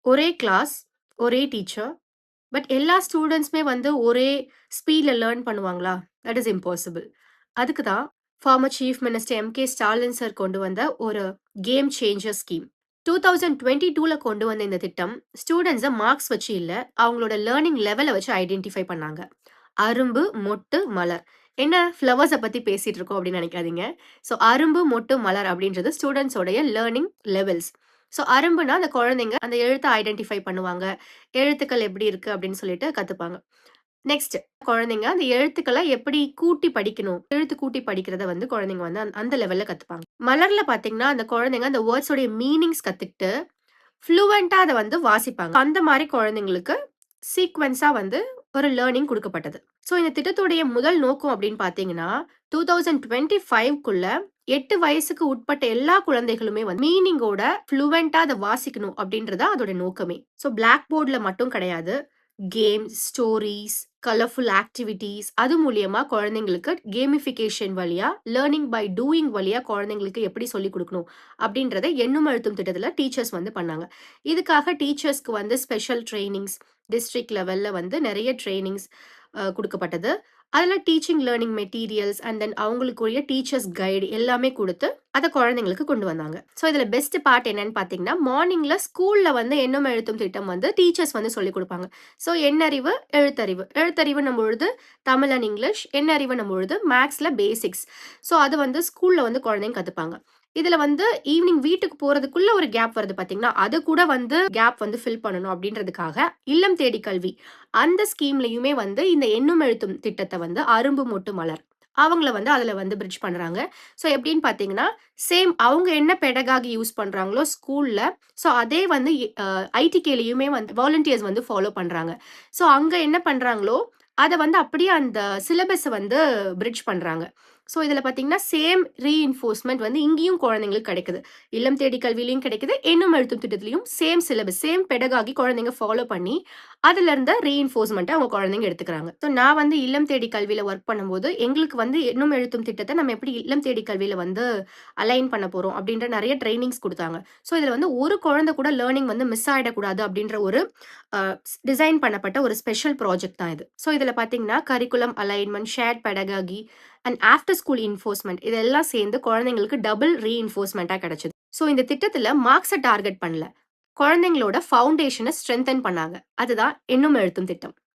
ஒரே கிளாஸ், ஒரே teacher. But எல்லா ஸ்டூடண்ட்ஸுமே வந்து ஒரே ஸ்பீட்ல லேர்ன் பண்ணுவாங்களா? That is impossible. அதுக்கு தான் former chief minister M K. Stalin sir கொண்டு வந்த ஒரு கேம் சேஞ்சர் ஸ்கீம். 2022ல கொண்டு வந்த இந்த திட்டம், ஸ்டூடண்ட்ஸ மார்க்ஸ் வச்சு இல்ல, அவங்களோட லேர்னிங் லெவல வச்சு ஐடென்டிஃபை பண்ணாங்க. அரும்பு, மொட்டு, மலர். என்ன ஃப்ளவர்ஸ பத்தி பேசிட்டு இருக்கோம் அப்படின்னு நினைக்காதீங்க. ஸோ அரும்பு, மொட்டு, மலர் அப்படின்றது ஸ்டூடண்ட்ஸோடைய லேர்னிங் லெவல்ஸ். ஸோ அரும்புனா அந்த குழந்தைங்க அந்த எழுத்த ஐடென்டிஃபை பண்ணுவாங்க. எழுத்துக்கள் எப்படி இருக்கு அப்படின்னு சொல்லிட்டு கத்துப்பாங்க. நெக்ஸ்ட் குழந்தைங்க அந்த எழுத்துக்கள எப்படி கூட்டி படிக்கணும். எழுத்து கூட்டி படிக்கிறத வந்து குழந்தைங்க வந்து அந்த லெவல்ல கத்துப்பாங்க. மலர்ல பார்த்தீங்கன்னா, அந்த குழந்தைங்க அந்த வேர்ட்ஸ் உடைய மீனிங்ஸ் கத்துக்கிட்டு ஃப்ளூவென்ட்டா அத வந்து வாசிப்பாங்க. அந்த மாரி குழந்தைங்களுக்கு சீக்வென்ஸா வந்து ஒரு லேர்னிங் குடுக்கப்பட்டது. ஸோ இந்த திட்டத்துடைய முதல் நோக்கம் அப்படின்னு பார்த்தீங்கன்னா, 2025க்குள்ள 8 வயசுக்கு உட்பட்ட எல்லா குழந்தைகளுமே வந்து மீனிங்கோட ஃப்ளூவென்ட்டா அத வாசிக்கணும் அப்படின்றது தான் அதோட நோக்கமே. ஸோ பிளாக் போர்ட்ல மட்டும் கிடையாது. கேம்ஸ், ஸ்டோரீஸ், கலர்ஃபுல் ஆக்டிவிட்டீஸ் அது மூலியமா குழந்தைங்களுக்கு கேமிஃபிகேஷன் வழியா, லேர்னிங் பை டூயிங் வழியா குழந்தைங்களுக்கு எப்படி சொல்லிக் குடுக்கணும் அப்படின்றத எண்ணும் எழுத்தும் திட்டத்துல டீச்சர்ஸ் வந்து பண்ணாங்க. இதுக்காக டீச்சர்ஸ்க்கு வந்து ஸ்பெஷல் ட்ரெய்னிங்ஸ், டிஸ்ட்ரிக்ட் லெவல்ல வந்து நெறைய ட்ரெய்னிங்ஸ் குடுக்கப்பட்டது. அதுல teaching learning materials and then அவங்களுக்குரிய டீச்சர்ஸ் கைடு எல்லாமே குடுத்து அத குழந்தைங்களுக்கு கொண்டு வந்தாங்க. ஸோ இதுல பெஸ்ட் பார்ட் என்னன்னு பார்த்தீங்கன்னா, மார்னிங்ல ஸ்கூல்ல வந்து எண்ணும் எழுத்தும் திட்டம் வந்து டீச்சர்ஸ் வந்து சொல்லிக் குடுப்பாங்க. ஸோ எண்ணறிவு, எழுத்தறிவு. எழுத்தறிவுன்னும் பொழுது தமிழ் அண்ட் இங்கிலீஷ். எண்ணறிவுன்னும் பொழுது மேத்ஸ்ல பேசிக்ஸ். ஸோ அது வந்து ஸ்கூல்ல வந்து குழந்தைங்க கத்துப்பாங்க. இதுல வந்து ஈவினிங் வீட்டுக்கு போறதுக்குள்ள ஒரு கேப் வருது பாத்தீங்களா? அது கூட வந்து கேப் வந்து ஃபில் பண்ணணும் அப்படின்றதுக்காக இல்லம் தேடி கல்வி அந்த ஸ்கீம்லயுமே வந்து இந்த எண்ணும் எழுத்தும் திட்டத்த வந்து அரும்பு மொட்டு மலர் அவங்கள வந்து அதுல வந்து பிரிட்ஜ் பண்றாங்க. ஸோ எப்படின்னு பாத்தீங்கன்னா, சேம் அவங்க என்ன பெடகாகி யூஸ் பண்றாங்களோ ஸ்கூல்ல, ஸோ அதே வந்து ஐடிகேலயுமே வந்து வாலண்டியர்ஸ் வந்து ஃபாலோ பண்றாங்க. ஸோ அங்க என்ன பண்றாங்களோ, அத வந்து அப்படியே அந்த சிலபஸ வந்து பிரிட்ஜ் பண்றாங்க. ஸோ இதுல பாத்தீங்கன்னா, சேம் ரீஇன்ஃபோர்ஸ்மென்ட் வந்து இங்கேயும் குழந்தைங்களுக்கு கிடைக்குது. இல்லம் தேடி கல்வியிலயும் கிடைக்குது. எண்ணும் எழுத்தும் திட்டத்திலயும் சேம் சிலபஸ், சேம் பெடகாகி குழந்தைங்க ஃபாலோ பண்ணி, அதுல இருந்த ரீஇன்ஃபோர்ஸ்மென்ட்ட அவங்க குழந்தைங்க எடுத்துக்கிறாங்க. ஸோ நான் வந்து இல்லம் தேடி கல்வியில ஒர்க் பண்ணும்போது, எங்களுக்கு வந்து எண்ணும் எழுத்தும் திட்டத்த நம்ம எப்படி இல்லம் தேடி கல்வியில வந்து அலைன் பண்ண போறோம் அப்படின்ற நெறைய ட்ரெய்னிங்ஸ் குடுத்தாங்க. ஸோ இதுல வந்து ஒரு குழந்தை கூட லேர்னிங் வந்து மிஸ் ஆயிடக்கூடாது அப்படின்ற ஒரு அ டிசைன் பண்ணப்பட்ட ஒரு ஸ்பெஷல் ப்ராஜெக்ட் தான் இது. ஸோ இதுல பாத்தீங்கன்னா, curriculum alignment, shared pedagogy and after school enforcement இதெல்லாம் சேர்ந்து குழந்தைங்களுக்கு டபுள் ரீஇன்ஃபோர்ஸ்மென்ட்டா கிடைச்சது. ஸோ இந்த திட்டத்துல மார்க்ஸ டார்கெட் பண்ணல. குழந்தைங்களோட ஃபவுண்டேஷன ஸ்ட்ரெங்தன் பண்ணாங்க. அதுதான் எண்ணும் எழுத்தும் திட்டம்.